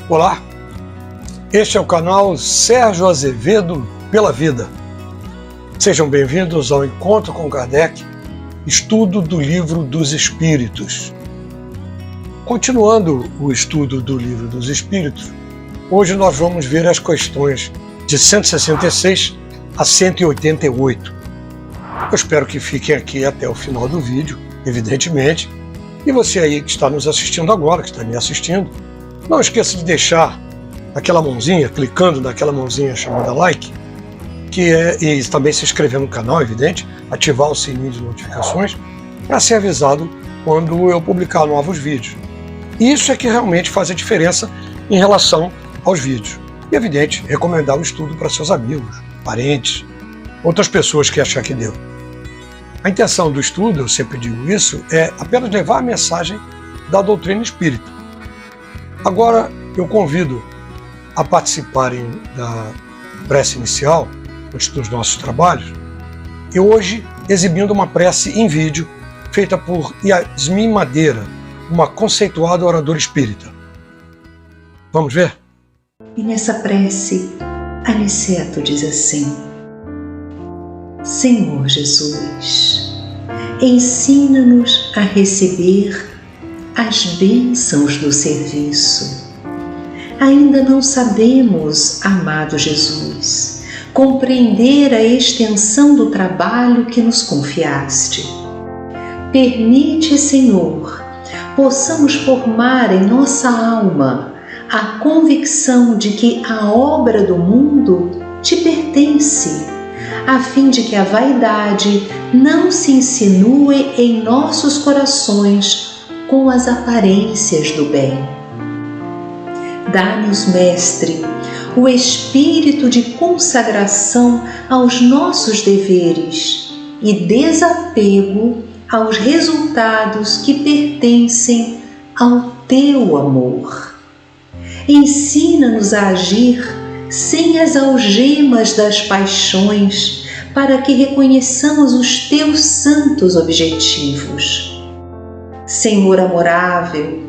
Olá, este é o canal Sérgio Azevedo pela Vida. Sejam bem-vindos ao Encontro com Kardec, estudo do Livro dos Espíritos. Continuando o estudo do Livro dos Espíritos, hoje nós vamos ver as questões de 166 a 188. Eu espero que fiquem aqui até o final do vídeo, evidentemente, e você aí que está nos assistindo agora, que está me assistindo, não esqueça de deixar aquela mãozinha, clicando naquela mãozinha chamada like, e também se inscrever no canal, evidente, ativar o sininho de notificações para ser avisado quando eu publicar novos vídeos. Isso é que realmente faz a diferença em relação aos vídeos. E, evidente, recomendar o estudo para seus amigos, parentes, outras pessoas que achar que deu. A intenção do estudo, eu sempre digo isso, é apenas levar a mensagem da doutrina espírita. Agora, eu convido a participarem da prece inicial, antes dos nossos trabalhos, e hoje exibindo uma prece em vídeo feita por Yasmin Madeira, uma conceituada oradora espírita. Vamos ver? E nessa prece, Aniceto diz assim: Senhor Jesus, ensina-nos a receber as bênçãos do serviço. Ainda não sabemos, amado Jesus, compreender a extensão do trabalho que nos confiaste. Permite, Senhor, possamos formar em nossa alma a convicção de que a obra do mundo te pertence, a fim de que a vaidade não se insinue em nossos corações com as aparências do bem. Dá-nos, Mestre, o espírito de consagração aos nossos deveres e desapego aos resultados que pertencem ao teu amor. Ensina-nos a agir sem as algemas das paixões, para que reconheçamos os teus santos objetivos. Senhor amorável,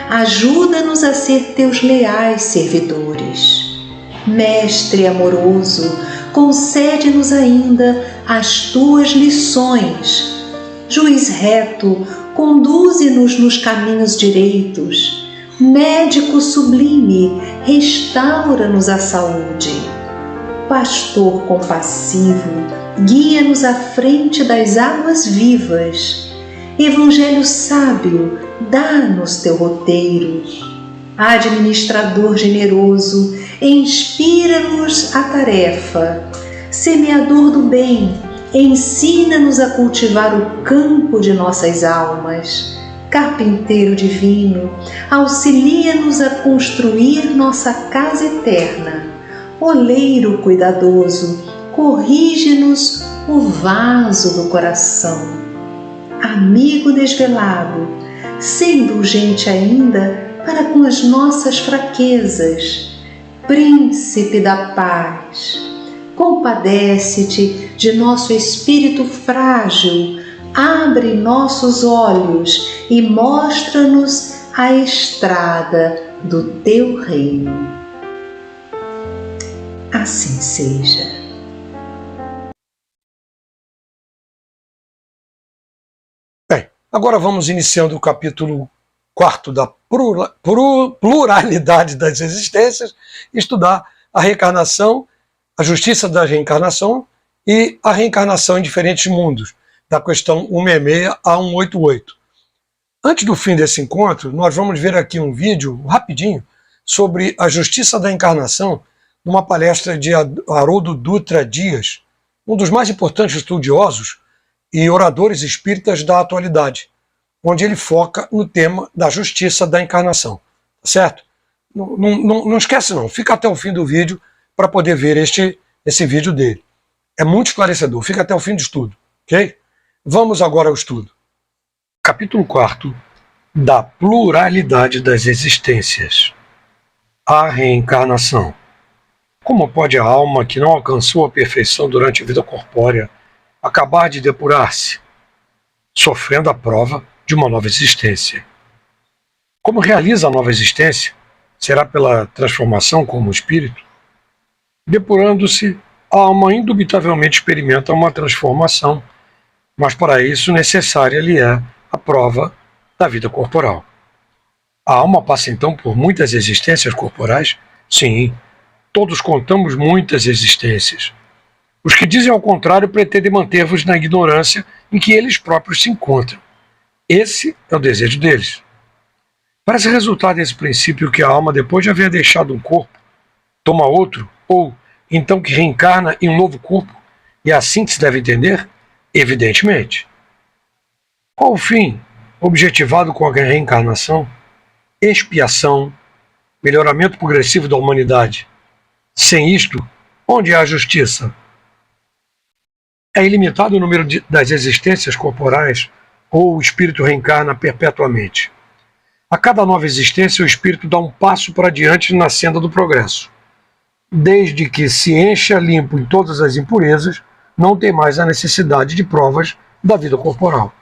ajuda-nos a ser teus leais servidores. Mestre amoroso, concede-nos ainda as tuas lições. Juiz reto, conduze-nos nos caminhos direitos. Médico sublime, restaura-nos a saúde. Pastor compassivo, guia-nos à frente das águas vivas. Evangelho sábio, dá-nos teu roteiro. Administrador generoso, inspira-nos a tarefa. Semeador do bem, ensina-nos a cultivar o campo de nossas almas. Carpinteiro divino, auxilia-nos a construir nossa casa eterna. Oleiro cuidadoso, corrige-nos o vaso do coração. Amigo desvelado, ser indulgente ainda para com as nossas fraquezas. Príncipe da paz, compadece-te de nosso espírito frágil, abre nossos olhos e mostra-nos a estrada do teu reino. Assim seja. Agora vamos iniciando o capítulo 4 da pluralidade das existências, estudar a reencarnação, a justiça da reencarnação e a reencarnação em diferentes mundos, da questão 166 a 188. Antes do fim desse encontro, nós vamos ver aqui um vídeo rapidinho sobre a justiça da encarnação, numa palestra de Haroldo Dutra Dias, um dos mais importantes estudiosos e oradores espíritas da atualidade, onde ele foca no tema da justiça da encarnação, certo? Não esquece não, fica até o fim do vídeo para poder ver esse vídeo dele. É muito esclarecedor, fica até o fim do estudo, ok? Vamos agora ao estudo. Capítulo 4 da pluralidade das existências. A reencarnação. Como pode a alma que não alcançou a perfeição durante a vida corpórea acabar de depurar-se, sofrendo a prova de uma nova existência? Como realiza a nova existência Será pela transformação como espírito? Depurando-se, a alma indubitavelmente experimenta uma transformação, mas para isso necessária lhe é a prova da vida corporal. A alma passa então por muitas existências corporais? Sim, todos contamos muitas existências. Os que dizem ao contrário pretendem manter-vos na ignorância em que eles próprios se encontram. Esse é o desejo deles. Parece resultar desse princípio que a alma, depois de haver deixado um corpo, toma outro, ou então que reencarna em um novo corpo, e é assim que se deve entender? Evidentemente. Qual o fim objetivado com a reencarnação? Expiação, melhoramento progressivo da humanidade. Sem isto, onde há justiça? É ilimitado o número das existências corporais ou o espírito reencarna perpetuamente? A cada nova existência, o espírito dá um passo para diante na senda do progresso. Desde que se encha limpo em todas as impurezas, não tem mais a necessidade de provas da vida corporal.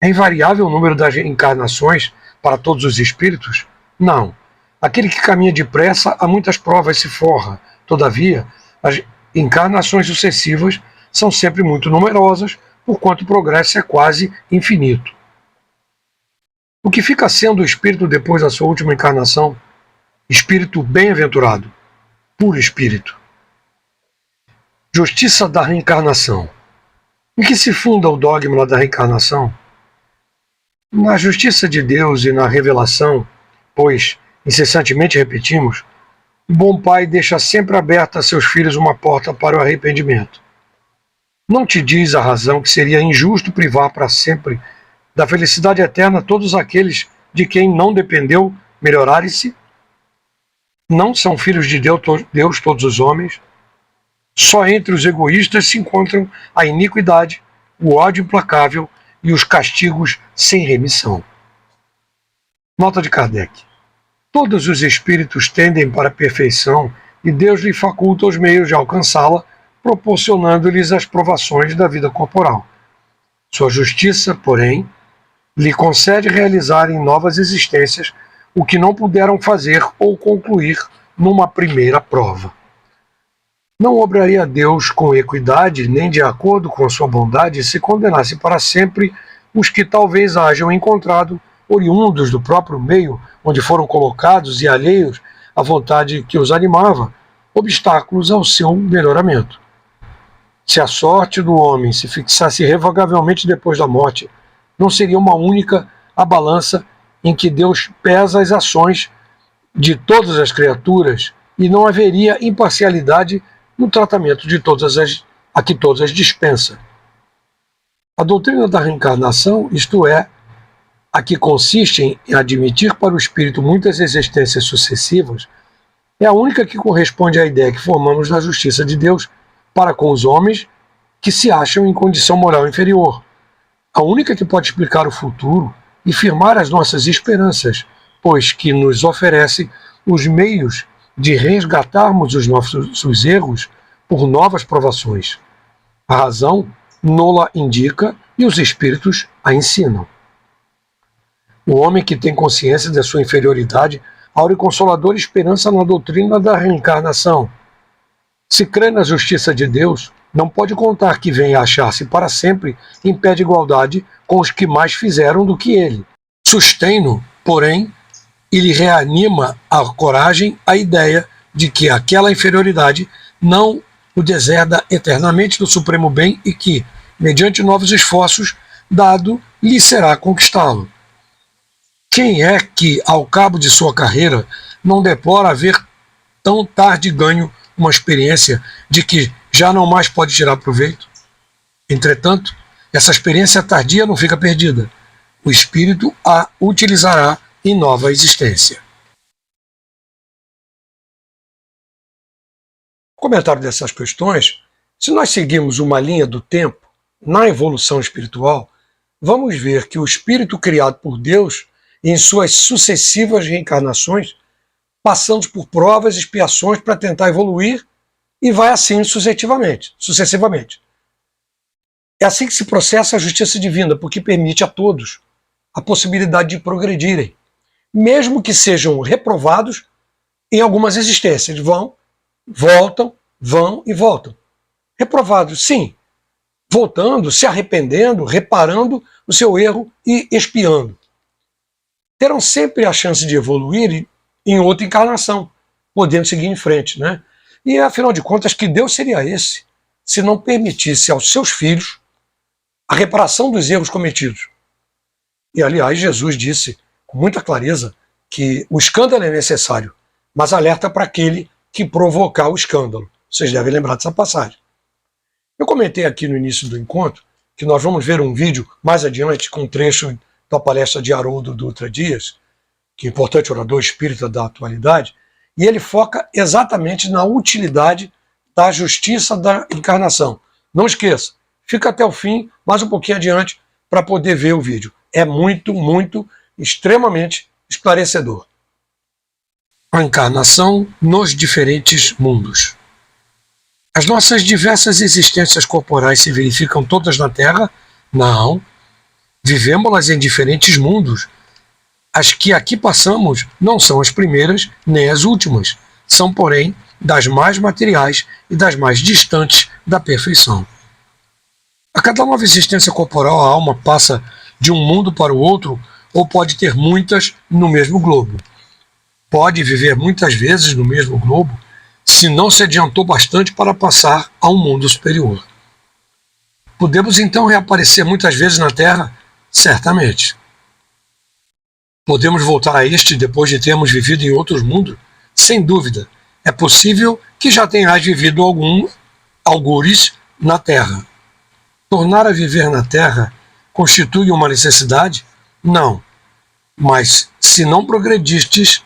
É invariável o número das encarnações para todos os espíritos? Não. Aquele que caminha depressa a muitas provas se forra. Todavia, as encarnações sucessivas são sempre muito numerosas, porquanto o progresso é quase infinito. O que fica sendo o espírito depois da sua última encarnação? Espírito bem-aventurado, puro espírito. Justiça da reencarnação. Em que se funda o dogma da reencarnação? Na justiça de Deus e na revelação, pois, incessantemente repetimos, o bom pai deixa sempre aberta a seus filhos uma porta para o arrependimento. Não te diz a razão que seria injusto privar para sempre da felicidade eterna todos aqueles de quem não dependeu melhorarem-se? Não são filhos de Deus todos os homens? Só entre os egoístas se encontram a iniquidade, o ódio implacável e os castigos sem remissão. Nota de Kardec. Todos os espíritos tendem para a perfeição e Deus lhe faculta os meios de alcançá-la, proporcionando-lhes as provações da vida corporal. Sua justiça, porém, lhe concede realizar em novas existências o que não puderam fazer ou concluir numa primeira prova. Não obraria Deus com equidade, nem de acordo com sua bondade, se condenasse para sempre os que talvez hajam encontrado, oriundos do próprio meio onde foram colocados e alheios à vontade que os animava, obstáculos ao seu melhoramento. Se a sorte do homem se fixasse irrevogavelmente depois da morte, não seria uma única a balança em que Deus pesa as ações de todas as criaturas e não haveria imparcialidade no tratamento de todas a que todas as dispensa. A doutrina da reencarnação, isto é, a que consiste em admitir para o espírito muitas existências sucessivas, é a única que corresponde à ideia que formamos da justiça de Deus para com os homens que se acham em condição moral inferior. A única que pode explicar o futuro e firmar as nossas esperanças, pois que nos oferece os meios de resgatarmos os nossos erros por novas provações. A razão nola indica e os espíritos a ensinam. O homem que tem consciência da sua inferioridade aure consoladora esperança na doutrina da reencarnação. Se crê na justiça de Deus, não pode contar que venha a achar-se para sempre em pé de igualdade com os que mais fizeram do que ele. Sustém-no, porém, e lhe reanima a coragem a ideia de que aquela inferioridade não o deserda eternamente do supremo bem e que, mediante novos esforços, dado lhe será conquistá-lo. Quem é que, ao cabo de sua carreira, não deplora haver tão tarde ganho uma experiência de que já não mais pode tirar proveito? Entretanto, essa experiência tardia não fica perdida. O espírito a utilizará em nova existência. Comentário dessas questões: se nós seguirmos uma linha do tempo na evolução espiritual, vamos ver que o espírito criado por Deus, em suas sucessivas reencarnações, passando por provas e expiações para tentar evoluir, e vai assim sucessivamente. É assim que se processa a justiça divina, porque permite a todos a possibilidade de progredirem. mesmo que sejam reprovados em algumas existências. Vão, voltam, vão e voltam. Reprovados, sim, voltando, se arrependendo, reparando o seu erro e expiando. Terão sempre a chance de evoluir em outra encarnação, podendo seguir em frente, né? E afinal de contas, que Deus seria esse se não permitisse aos seus filhos a reparação dos erros cometidos? E aliás, Jesus disse com muita clareza que o escândalo é necessário, mas alerta para aquele que provocar o escândalo. Vocês devem lembrar dessa passagem. Eu comentei aqui no início do encontro que nós vamos ver um vídeo mais adiante com um trecho da palestra de Haroldo Dutra Dias, que é importante orador espírita da atualidade, e ele foca exatamente na utilidade da justiça da encarnação. Não esqueça, fica até o fim, mais um pouquinho adiante, para poder ver o vídeo. É muito, muito, extremamente esclarecedor. A encarnação nos diferentes mundos. As nossas diversas existências corporais se verificam todas na Terra? Não. Vivemos-las em diferentes mundos. As que aqui passamos não são as primeiras nem as últimas. São, porém, das mais materiais e das mais distantes da perfeição. A cada nova existência corporal, a alma passa de um mundo para o outro ou pode ter muitas no mesmo globo. Pode viver muitas vezes no mesmo globo se não se adiantou bastante para passar a um mundo superior. Podemos então reaparecer muitas vezes na Terra? Certamente. Podemos voltar a este depois de termos vivido em outros mundos? Sem dúvida. É possível que já tenhas vivido algures na Terra. Tornar a viver na Terra constitui uma necessidade? Não. Mas, se não progredistes,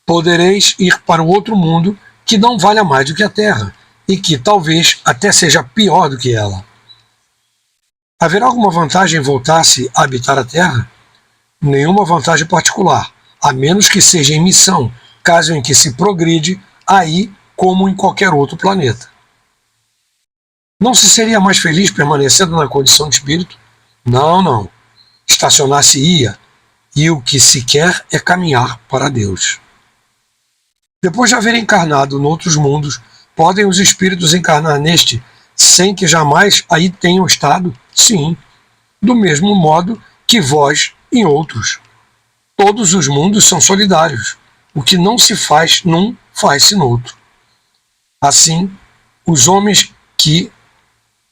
podereis ir para o outro mundo que não valha mais do que a Terra, e que talvez até seja pior do que ela. Haverá alguma vantagem em voltar-se a habitar a Terra? Nenhuma vantagem particular, a menos que seja em missão, caso em que se progride aí como em qualquer outro planeta. Não se seria mais feliz permanecendo na condição de espírito? Não, não. Estacionar-se-ia, e o que se quer é caminhar para Deus. Depois de haver encarnado noutros mundos, podem os espíritos encarnar neste sem que jamais aí tenham estado? Sim, do mesmo modo que vós em outros. Todos os mundos são solidários. O que não se faz num, faz-se no outro. Assim, os homens que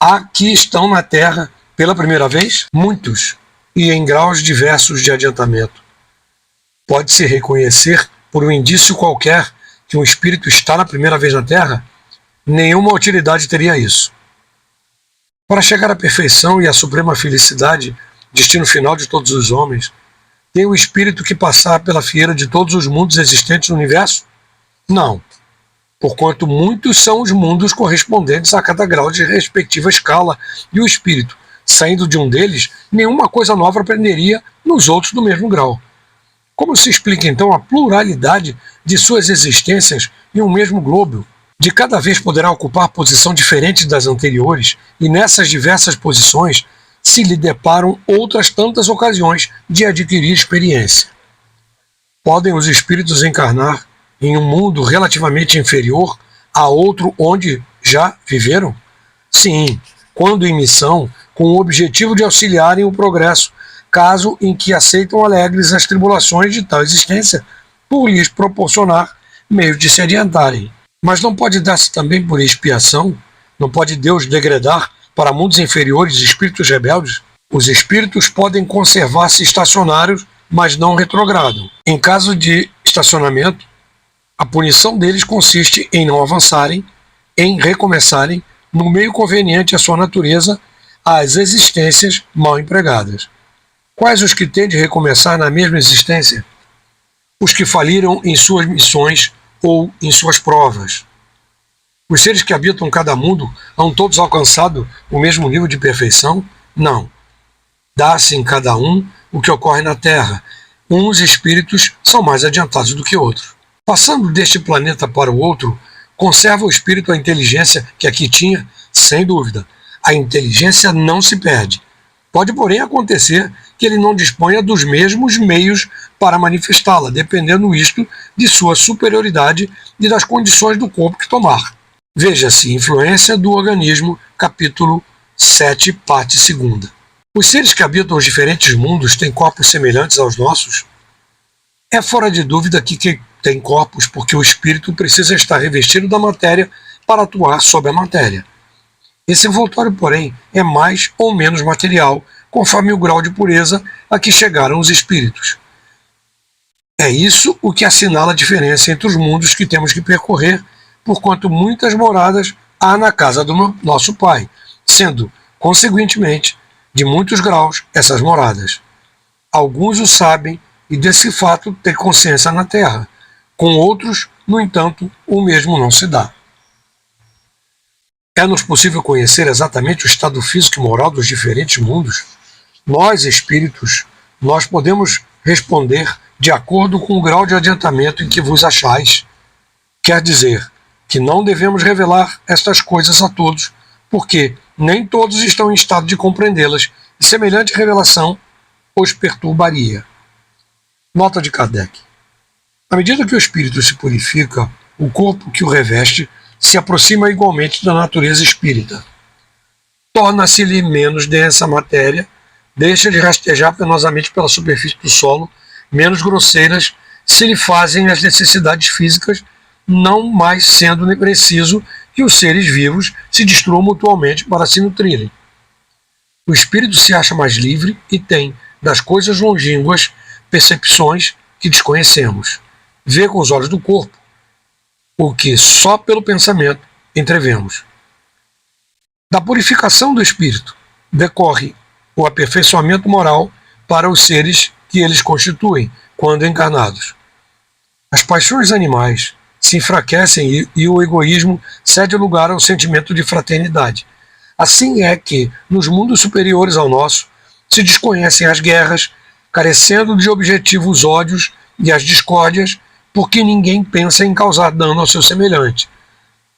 aqui estão na Terra pela primeira vez, muitos, e em graus diversos de adiantamento. Pode-se reconhecer por um indício qualquer que um espírito está na primeira vez na Terra? Nenhuma utilidade teria isso. Para chegar à perfeição e à suprema felicidade, destino final de todos os homens, tem o espírito que passar pela fieira de todos os mundos existentes no universo? Não, porquanto muitos são os mundos correspondentes a cada grau de respectiva escala, e o espírito, saindo de um deles, nenhuma coisa nova aprenderia nos outros do mesmo grau. Como se explica então a pluralidade de suas existências em um mesmo globo? De cada vez poderá ocupar posição diferente das anteriores, e nessas diversas posições se lhe deparam outras tantas ocasiões de adquirir experiência. Podem os espíritos encarnar em um mundo relativamente inferior a outro onde já viveram? Sim, quando em missão, com o objetivo de auxiliarem o progresso, caso em que aceitam alegres as tribulações de tal existência, por lhes proporcionar meios de se adiantarem. Mas não pode dar-se também por expiação? Não pode Deus degradar para mundos inferiores espíritos rebeldes? Os espíritos podem conservar-se estacionários, mas não retrogradam. Em caso de estacionamento, a punição deles consiste em não avançarem, em recomeçarem, no meio conveniente à sua natureza, as existências mal empregadas. Quais os que têm de recomeçar na mesma existência? Os que faliram em suas missões ou em suas provas. Os seres que habitam cada mundo hão todos alcançado o mesmo nível de perfeição? Não. Dá-se em cada um o que ocorre na Terra. Uns espíritos são mais adiantados do que outros. Passando deste planeta para o outro, conserva o espírito a inteligência que aqui tinha? Sem dúvida. A inteligência não se perde. Pode, porém, acontecer que ele não disponha dos mesmos meios para manifestá-la, dependendo isto de sua superioridade e das condições do corpo que tomar. Veja-se Influência do Organismo, capítulo 7, parte 2. Os seres que habitam os diferentes mundos têm corpos semelhantes aos nossos? É fora de dúvida que tem corpos porque o espírito precisa estar revestido da matéria para atuar sobre a matéria. Esse envoltório, porém, é mais ou menos material, conforme o grau de pureza a que chegaram os espíritos. É isso o que assinala a diferença entre os mundos que temos que percorrer, porquanto muitas moradas há na casa do nosso Pai, sendo, consequentemente, de muitos graus essas moradas. Alguns o sabem e desse fato têm consciência na Terra. Com outros, no entanto, o mesmo não se dá. É-nos possível conhecer exatamente o estado físico e moral dos diferentes mundos? Nós, espíritos, nós podemos responder de acordo com o grau de adiantamento em que vos achais. Quer dizer que não devemos revelar estas coisas a todos, porque nem todos estão em estado de compreendê-las, e semelhante revelação os perturbaria. Nota de Kardec. À medida que o espírito se purifica, o corpo que o reveste se aproxima igualmente da natureza espírita. Torna-se-lhe menos densa a matéria, deixa de rastejar penosamente pela superfície do solo, menos grosseiras se lhe fazem as necessidades físicas, não mais sendo preciso que os seres vivos se destruam mutuamente para se nutrirem. O espírito se acha mais livre e tem, das coisas longínquas, percepções que desconhecemos. Vê com os olhos do corpo o que só pelo pensamento entrevemos. Da purificação do espírito decorre o aperfeiçoamento moral para os seres que eles constituem quando encarnados. As paixões animais se enfraquecem e o egoísmo cede lugar ao sentimento de fraternidade. Assim é que, nos mundos superiores ao nosso, se desconhecem as guerras, carecendo de objetivo os ódios e as discórdias, porque ninguém pensa em causar dano ao seu semelhante.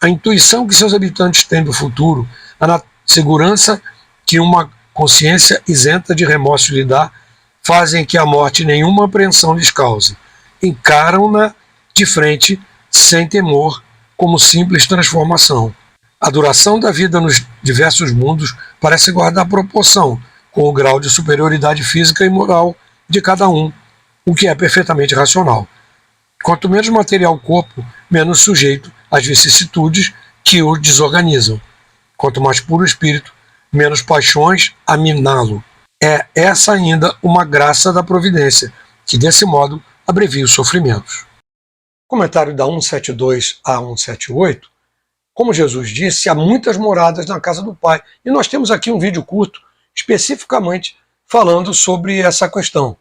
A intuição que seus habitantes têm do futuro, a segurança que uma consciência isenta de remorso lhe dá, fazem que a morte nenhuma apreensão lhes cause. Encaram-na de frente, sem temor, como simples transformação. A duração da vida nos diversos mundos parece guardar proporção com o grau de superioridade física e moral de cada um, o que é perfeitamente racional. Quanto menos material o corpo, menos sujeito às vicissitudes que o desorganizam. Quanto mais puro o espírito, menos paixões a miná-lo. É essa ainda uma graça da providência, que desse modo abrevia os sofrimentos. Comentário da 172 a 178. Como Jesus disse, há muitas moradas na casa do Pai. E nós temos aqui um vídeo curto, especificamente falando sobre essa questão.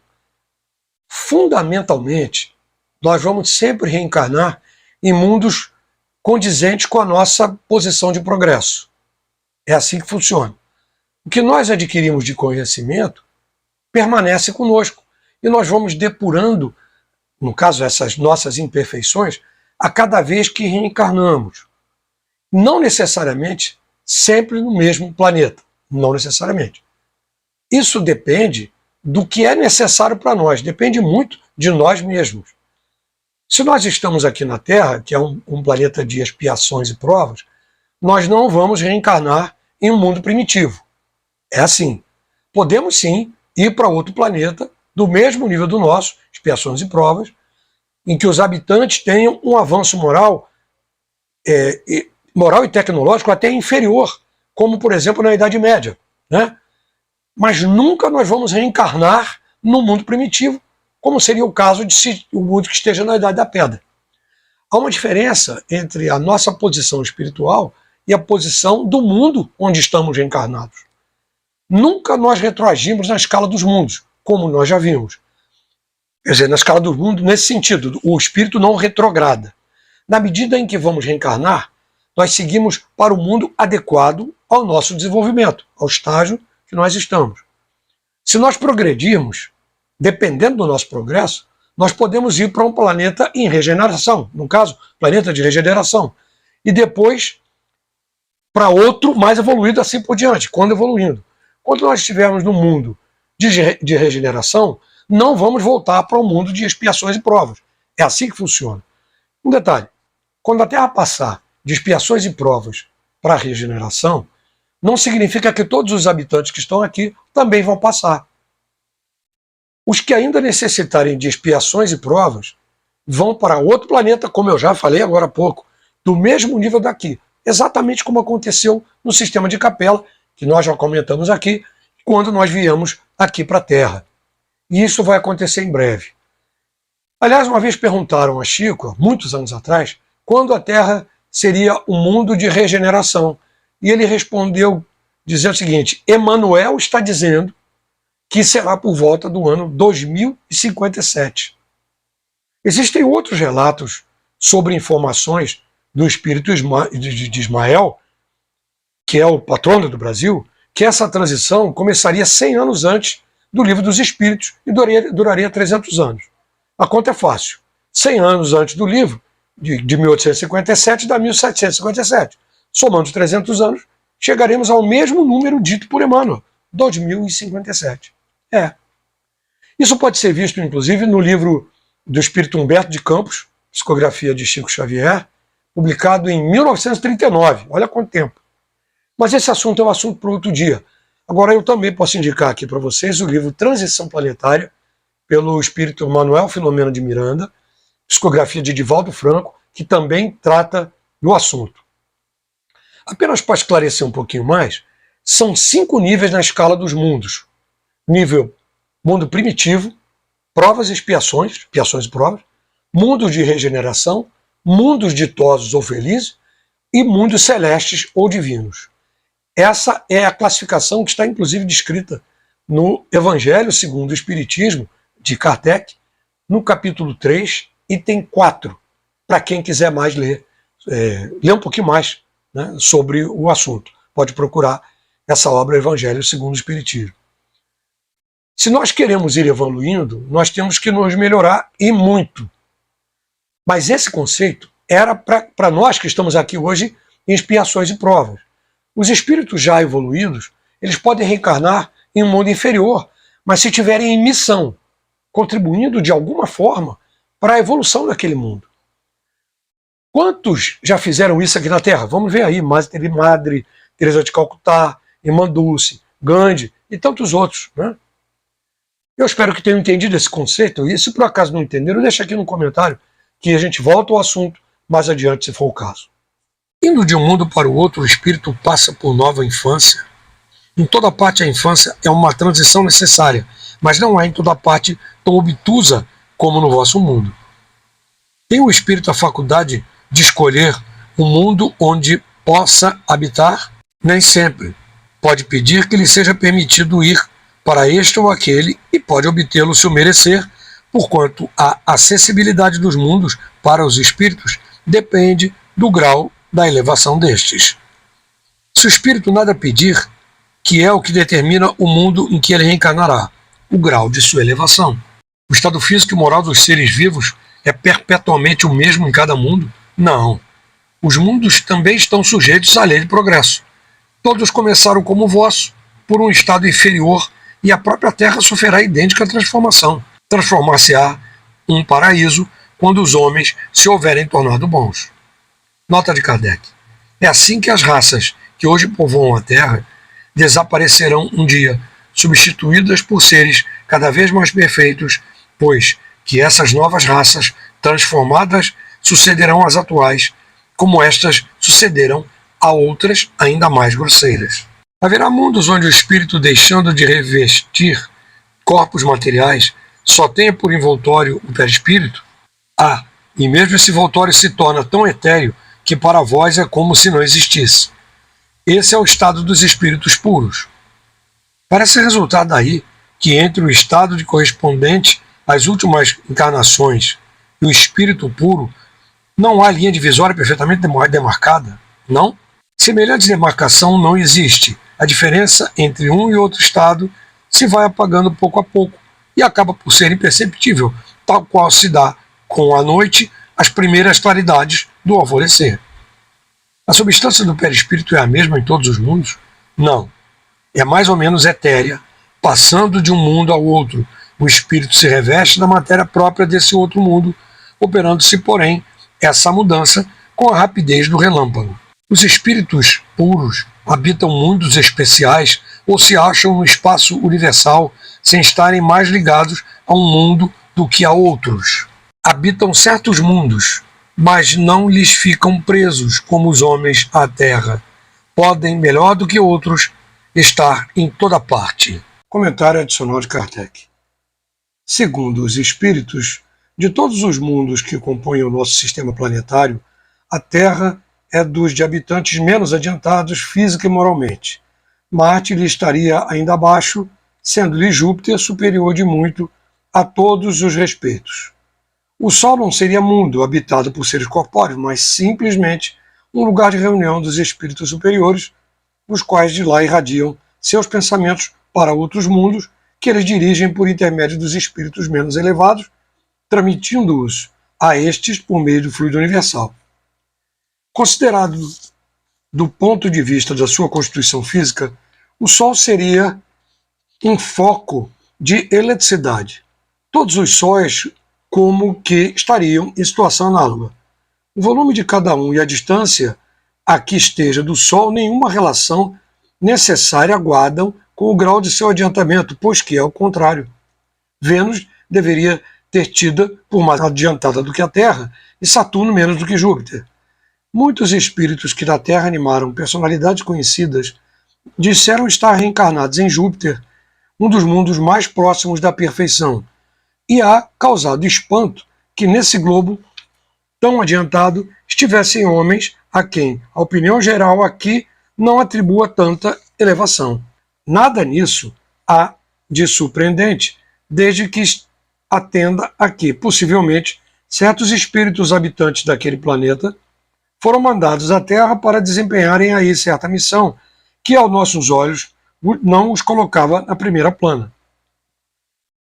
Fundamentalmente, nós vamos sempre reencarnar em mundos condizentes com a nossa posição de progresso. É assim que funciona. O que nós adquirimos de conhecimento permanece conosco. E nós vamos depurando, no caso, essas nossas imperfeições, a cada vez que reencarnamos. Não necessariamente sempre no mesmo planeta. Não necessariamente. Isso depende do que é necessário para nós. Depende muito de nós mesmos. Se nós estamos aqui na Terra, que é um planeta de expiações e provas, nós não vamos reencarnar em um mundo primitivo. É assim. Podemos sim ir para outro planeta do mesmo nível do nosso, expiações e provas, em que os habitantes tenham um avanço moral e tecnológico até inferior, como, por exemplo, na Idade Média, né? Mas nunca nós vamos reencarnar no mundo primitivo, como seria o caso de o mundo que esteja na Idade da Pedra. Há uma diferença entre a nossa posição espiritual e a posição do mundo onde estamos reencarnados. Nunca nós retroagimos na escala dos mundos, como nós já vimos. Quer dizer, na escala do mundo, nesse sentido, o espírito não retrograda. Na medida em que vamos reencarnar, nós seguimos para o mundo adequado ao nosso desenvolvimento, ao estágio que nós estamos. Se nós progredirmos, dependendo do nosso progresso, nós podemos ir para um planeta em regeneração, no caso, planeta de regeneração, e depois para outro mais evoluído assim por diante, quando evoluindo. Quando nós estivermos no mundo de regeneração, não vamos voltar para o mundo de expiações e provas. É assim que funciona. Um detalhe, quando a Terra passar de expiações e provas para a regeneração, não significa que todos os habitantes que estão aqui também vão passar. Os que ainda necessitarem de expiações e provas vão para outro planeta, como eu já falei agora há pouco, do mesmo nível daqui, exatamente como aconteceu no sistema de Capela, que nós já comentamos aqui, quando nós viemos aqui para a Terra. E isso vai acontecer em breve. Aliás, uma vez perguntaram a Chico, muitos anos atrás, quando a Terra seria um mundo de regeneração. E ele respondeu dizendo o seguinte: Emmanuel está dizendo que será por volta do ano 2057. Existem outros relatos sobre informações do espírito de Ismael, que é o patrono do Brasil, que essa transição começaria 100 anos antes do Livro dos Espíritos e duraria 300 anos. A conta é fácil. 100 anos antes do livro, de 1857, dá 1757. Somando 300 anos, chegaremos ao mesmo número dito por Emmanuel, 2057. Isso pode ser visto, inclusive, no livro do Espírito Humberto de Campos, Psicografia de Chico Xavier, publicado em 1939. Olha quanto tempo. Mas esse assunto é um assunto para outro dia. Agora, eu também posso indicar aqui para vocês o livro Transição Planetária, pelo Espírito Manuel Filomeno de Miranda, Psicografia de Divaldo Franco, que também trata do assunto. Apenas para esclarecer um pouquinho mais, são 5 níveis na escala dos mundos. Nível mundo primitivo, provas e expiações e provas, mundos de regeneração, mundos ditosos ou felizes e mundos celestes ou divinos. Essa é a classificação que está inclusive descrita no Evangelho segundo o Espiritismo de Kardec, no capítulo 3, item 4, para quem quiser mais ler um pouquinho mais, né, sobre o assunto. Pode procurar essa obra Evangelho segundo o Espiritismo. Se nós queremos ir evoluindo, nós temos que nos melhorar e muito. Mas esse conceito era para nós que estamos aqui hoje em expiações e provas. Os espíritos já evoluídos, eles podem reencarnar em um mundo inferior, mas se tiverem em missão, contribuindo de alguma forma para a evolução daquele mundo. Quantos já fizeram isso aqui na Terra? Vamos ver aí, Madre Teresa de Calcutá, Irmã Dulce, Gandhi e tantos outros, né? Eu espero que tenham entendido esse conceito, e se por acaso não entenderam, deixa aqui no comentário que a gente volta ao assunto mais adiante, se for o caso. Indo de um mundo para o outro, o espírito passa por nova infância. Em toda parte a infância é uma transição necessária, mas não é em toda parte tão obtusa como no vosso mundo. Tem o espírito a faculdade de escolher um mundo onde possa habitar? Nem sempre. Pode pedir que lhe seja permitido ir para este ou aquele e pode obtê-lo se o merecer, porquanto a acessibilidade dos mundos para os espíritos depende do grau da elevação destes. Se o espírito nada pedir, que é o que determina o mundo em que ele reencarnará, o grau de sua elevação. O estado físico e moral dos seres vivos é perpetuamente o mesmo em cada mundo? Não. Os mundos também estão sujeitos à lei de progresso. Todos começaram como o vosso, por um estado inferior, e a própria Terra sofrerá idêntica transformação. Transformar-se-á um paraíso quando os homens se houverem tornado bons. Nota de Kardec. É assim que as raças que hoje povoam a Terra desaparecerão um dia, substituídas por seres cada vez mais perfeitos, pois que essas novas raças transformadas sucederão às atuais, como estas sucederam a outras ainda mais grosseiras. Haverá mundos onde o espírito, deixando de revestir corpos materiais, só tenha por envoltório o perispírito? E mesmo esse envoltório se torna tão etéreo que para vós é como se não existisse. Esse é o estado dos espíritos puros. Parece resultar daí que entre o estado de correspondente às últimas encarnações e o espírito puro não há linha divisória perfeitamente demarcada, não? Semelhante demarcação não existe. A diferença entre um e outro estado se vai apagando pouco a pouco e acaba por ser imperceptível, tal qual se dá com a noite as primeiras claridades do alvorecer. A substância do perispírito é a mesma em todos os mundos? Não. É mais ou menos etérea, passando de um mundo ao outro. O espírito se reveste da matéria própria desse outro mundo, operando-se, porém, essa mudança com a rapidez do relâmpago. Os espíritos puros habitam mundos especiais ou se acham no espaço universal sem estarem mais ligados a um mundo do que a outros. Habitam certos mundos, mas não lhes ficam presos como os homens à terra. Podem, melhor do que outros, estar em toda parte. Comentário adicional de Kardec. Segundo os espíritos, de todos os mundos que compõem o nosso sistema planetário, a Terra é dos de habitantes menos adiantados física e moralmente. Marte lhe estaria ainda abaixo, sendo-lhe Júpiter superior de muito a todos os respeitos. O Sol não seria mundo habitado por seres corpóreos, mas simplesmente um lugar de reunião dos espíritos superiores, os quais de lá irradiam seus pensamentos para outros mundos que eles dirigem por intermédio dos espíritos menos elevados, transmitindo-os a estes por meio do fluido universal. Considerado do ponto de vista da sua constituição física, o Sol seria um foco de eletricidade. Todos os sóis como que estariam em situação análoga. O volume de cada um e a distância a que esteja do Sol nenhuma relação necessária guardam com o grau de seu adiantamento, pois que, ao contrário, Vênus deveria ter tido por mais adiantada do que a Terra e Saturno menos do que Júpiter. Muitos espíritos que da Terra animaram personalidades conhecidas disseram estar reencarnados em Júpiter, um dos mundos mais próximos da perfeição, e há causado espanto que nesse globo tão adiantado estivessem homens a quem a opinião geral aqui não atribua tanta elevação. Nada nisso há de surpreendente, desde que atenda a que, possivelmente, certos espíritos habitantes daquele planeta foram mandados à Terra para desempenharem aí certa missão, que aos nossos olhos não os colocava na primeira plana.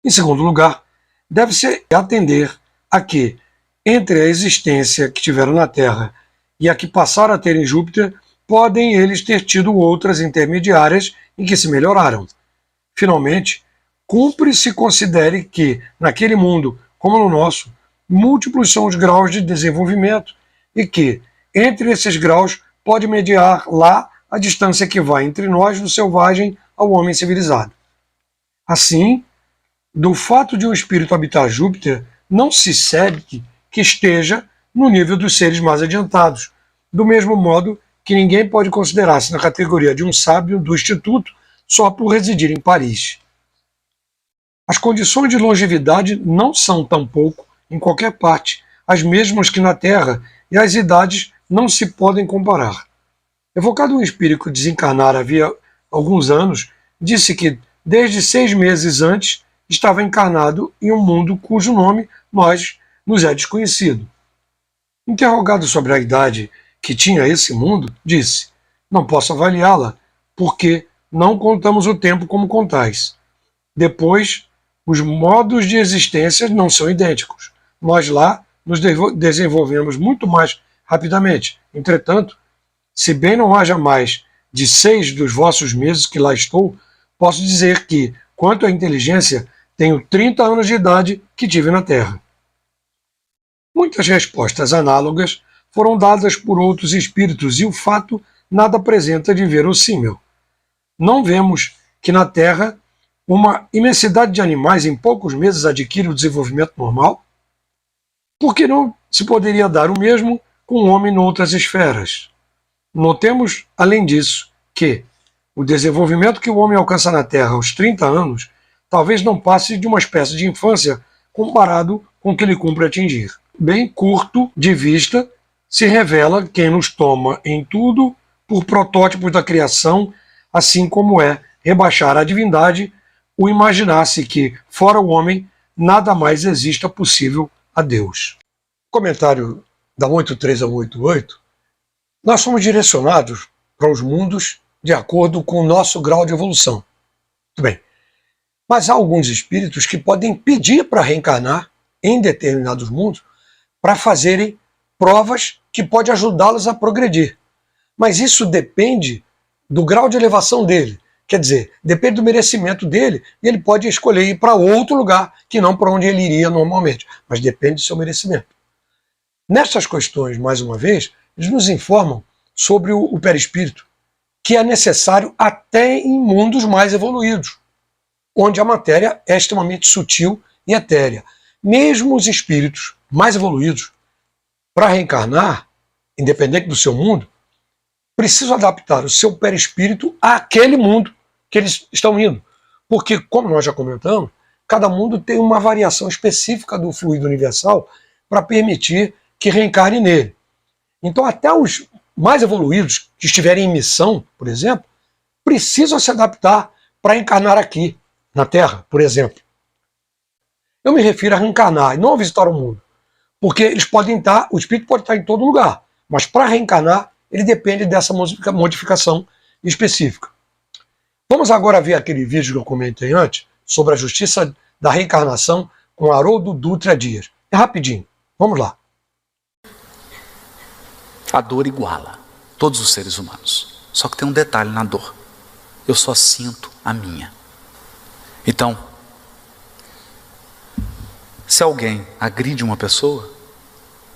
Em segundo lugar, deve-se atender a que, entre a existência que tiveram na Terra e a que passaram a ter em Júpiter, podem eles ter tido outras intermediárias em que se melhoraram. Finalmente, cumpre se considere que, naquele mundo, como no nosso, múltiplos são os graus de desenvolvimento e que, entre esses graus, pode mediar lá a distância que vai entre nós, do selvagem, ao homem civilizado. Assim, do fato de um espírito habitar Júpiter, não se segue que esteja no nível dos seres mais adiantados, do mesmo modo que ninguém pode considerar-se na categoria de um sábio do Instituto só por residir em Paris. As condições de longevidade não são tampouco, em qualquer parte, as mesmas que na Terra, e as idades não se podem comparar. Evocado um espírito que desencarnara havia alguns anos, disse que, desde 6 meses antes, estava encarnado em um mundo cujo nome nos é desconhecido. Interrogado sobre a idade que tinha esse mundo, disse: "Não posso avaliá-la, porque não contamos o tempo como contais. Depois, os modos de existência não são idênticos. Nós lá nos desenvolvemos muito mais rapidamente. Entretanto, se bem não haja mais de 6 dos vossos meses que lá estou, posso dizer que, quanto à inteligência, tenho 30 anos de idade que tive na Terra." Muitas respostas análogas foram dadas por outros espíritos e o fato nada apresenta de verossímil. Não vemos que na Terra uma imensidade de animais em poucos meses adquire o desenvolvimento normal? Por que não se poderia dar o mesmo com o homem noutras esferas? Notemos, além disso, que o desenvolvimento que o homem alcança na Terra aos 30 anos talvez não passe de uma espécie de infância comparado com o que lhe cumpre atingir. Bem curto de vista, se revela quem nos toma em tudo por protótipos da criação, assim como é rebaixar a divindade o imaginar-se que, fora o homem, nada mais exista possível a Deus. Comentário da 83 a 88. Nós somos direcionados para os mundos de acordo com o nosso grau de evolução. Muito bem. Mas há alguns espíritos que podem pedir para reencarnar em determinados mundos para fazerem provas que podem ajudá-los a progredir. Mas isso depende do grau de elevação dele. Quer dizer, depende do merecimento dele, e ele pode escolher ir para outro lugar, que não para onde ele iria normalmente, mas depende do seu merecimento. Nessas questões, mais uma vez, eles nos informam sobre o perispírito, que é necessário até em mundos mais evoluídos, onde a matéria é extremamente sutil e etérea. Mesmo os espíritos mais evoluídos, para reencarnar, independente do seu mundo, precisam adaptar o seu perispírito àquele mundo que eles estão indo. Porque, como nós já comentamos, cada mundo tem uma variação específica do fluido universal para permitir que reencarne nele. Então, até os mais evoluídos, que estiverem em missão, por exemplo, precisam se adaptar para encarnar aqui, na Terra, por exemplo. Eu me refiro a reencarnar e não a visitar o mundo. Porque eles podem estar, o espírito pode estar em todo lugar, mas para reencarnar, ele depende dessa modificação específica. Vamos agora ver aquele vídeo que eu comentei antes, sobre a justiça da reencarnação com Haroldo Dutra Dias. É rapidinho, vamos lá. A dor iguala todos os seres humanos. Só que tem um detalhe na dor. Eu só sinto a minha. Então, se alguém agride uma pessoa,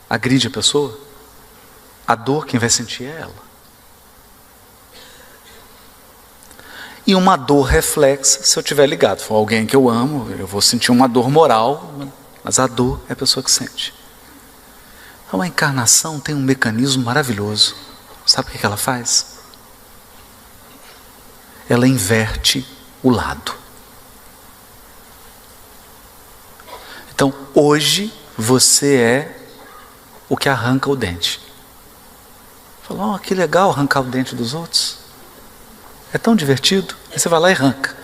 agride a pessoa, a dor quem vai sentir é ela. E uma dor reflexa, se eu estiver ligado, for alguém que eu amo, eu vou sentir uma dor moral, mas a dor é a pessoa que sente. Então a encarnação tem um mecanismo maravilhoso. Sabe o que ela faz? Ela inverte o lado. Então hoje você é o que arranca o dente. Falou, oh, que legal arrancar o dente dos outros. É tão divertido. Aí você vai lá e arranca.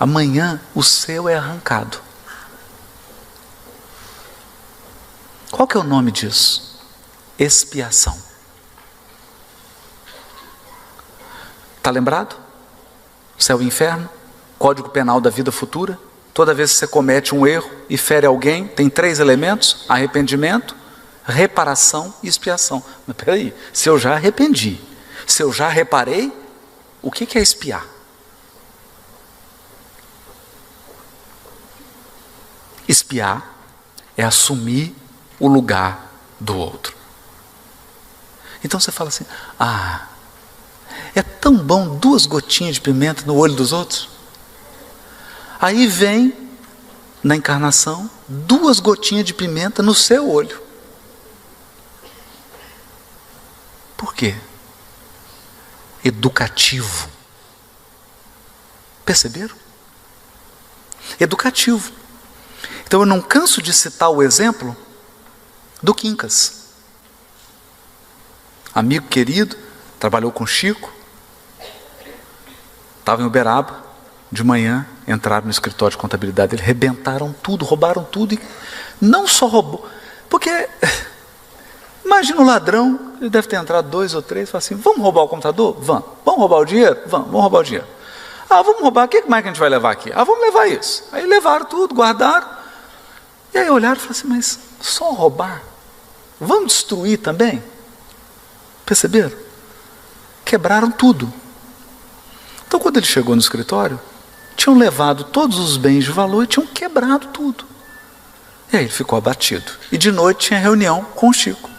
Amanhã o seu é arrancado. Qual que é o nome disso? Expiação. Está lembrado? Céu e inferno, Código Penal da vida futura. Toda vez que você comete um erro e fere alguém, tem 3 elementos: arrependimento, reparação e expiação. Mas peraí, se eu já arrependi, se eu já reparei, o que é expiar? Expiar é assumir o lugar do outro. Então você fala assim, é tão bom 2 gotinhas de pimenta no olho dos outros. Aí vem, na encarnação, 2 gotinhas de pimenta no seu olho. Por quê? Educativo. Perceberam? Educativo. Então eu não canso de citar o exemplo do Quincas. Amigo querido, trabalhou com Chico, estava em Uberaba, de manhã, entraram no escritório de contabilidade dele, rebentaram tudo, roubaram tudo, e não só roubou, porque imagina um ladrão, ele deve ter entrado 2 ou 3, fala assim, vamos roubar o computador? Vamos. Vamos roubar o dinheiro? Vamos roubar o dinheiro. Vamos roubar, o que mais que a gente vai levar aqui? Vamos levar isso. Aí levaram tudo, guardaram, e aí olharam e falaram assim, mas só roubar? Vamos destruir também? Perceberam? Quebraram tudo. Então quando ele chegou no escritório, tinham levado todos os bens de valor e tinham quebrado tudo. E aí ele ficou abatido. E de noite tinha reunião com o Chico.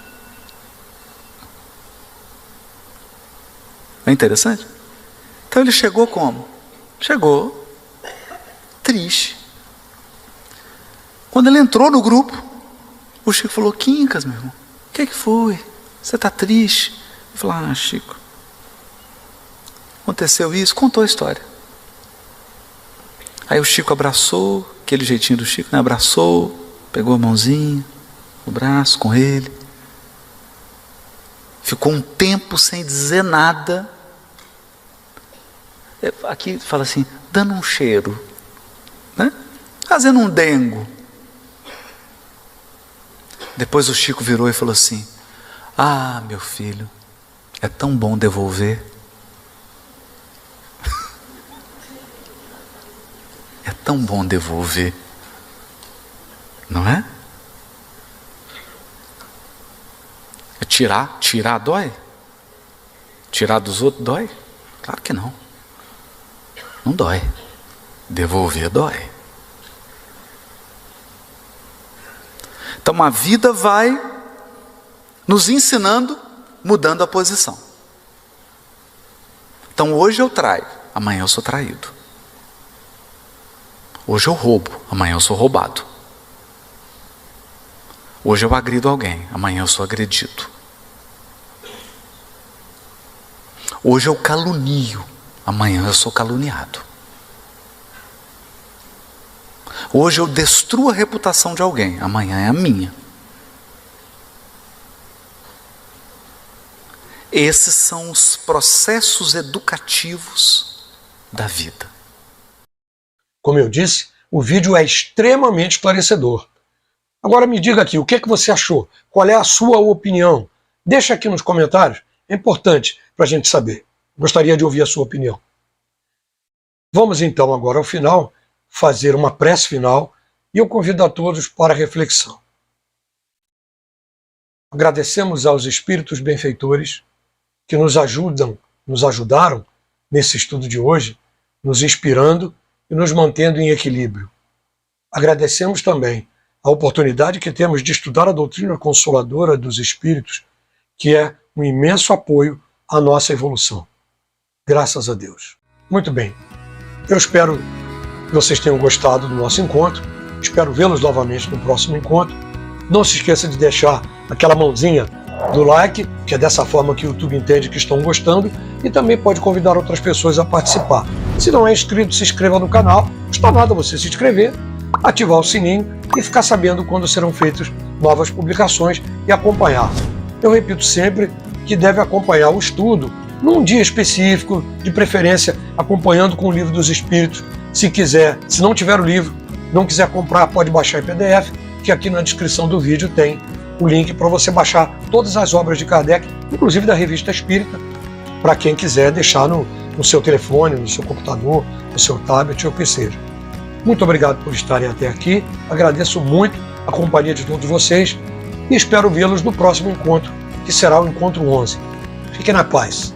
É interessante? Então ele chegou como? Chegou triste. Quando ele entrou no grupo, o Chico falou, Quincas, meu irmão, o que foi? Você está triste? Ele falou, Chico, aconteceu isso, contou a história. Aí o Chico abraçou, aquele jeitinho do Chico, né? Abraçou, pegou a mãozinha, o braço com ele. Ficou um tempo sem dizer nada. Aqui fala assim, dando um cheiro, né? Fazendo um dengo. Depois o Chico virou e falou assim, meu filho, é tão bom devolver. É tão bom devolver, não é? Tirar dói? Tirar dos outros dói? Claro que não. Não dói. Devolver dói. Então a vida vai nos ensinando, mudando a posição. Então hoje eu traio, amanhã eu sou traído. Hoje eu roubo, amanhã eu sou roubado. Hoje eu agrido alguém, amanhã eu sou agredido. Hoje eu calunio, amanhã eu sou caluniado. Hoje eu destruo a reputação de alguém, amanhã é a minha. Esses são os processos educativos da vida. Como eu disse, o vídeo é extremamente esclarecedor. Agora me diga aqui, o que é que você achou? Qual é a sua opinião? Deixa aqui nos comentários, é importante para a gente saber. Gostaria de ouvir a sua opinião. Vamos então agora ao final fazer uma prece final e eu convido a todos para a reflexão. Agradecemos aos espíritos benfeitores que nos ajudaram nesse estudo de hoje, nos inspirando e nos mantendo em equilíbrio. Agradecemos também a oportunidade que temos de estudar a doutrina consoladora dos espíritos, que é um imenso apoio à nossa evolução. Graças a Deus. Muito bem, eu espero que vocês tenham gostado do nosso encontro, espero vê-los novamente no próximo encontro. Não se esqueça de deixar aquela mãozinha do like, que é dessa forma que o YouTube entende que estão gostando, e também pode convidar outras pessoas a participar. Se não é inscrito, se inscreva no canal, não custa nada você se inscrever, ativar o sininho e ficar sabendo quando serão feitas novas publicações e acompanhar. Eu repito sempre que deve acompanhar o estudo num dia específico, de preferência acompanhando com o Livro dos Espíritos. Se quiser, se não tiver o livro, não quiser comprar, pode baixar em PDF, que aqui na descrição do vídeo tem o link para você baixar todas as obras de Kardec, inclusive da Revista Espírita, para quem quiser deixar no seu telefone, no seu computador, no seu tablet, ou o que seja. Muito obrigado por estarem até aqui, agradeço muito a companhia de todos vocês e espero vê-los no próximo encontro, que será o encontro 11. Fiquem na paz.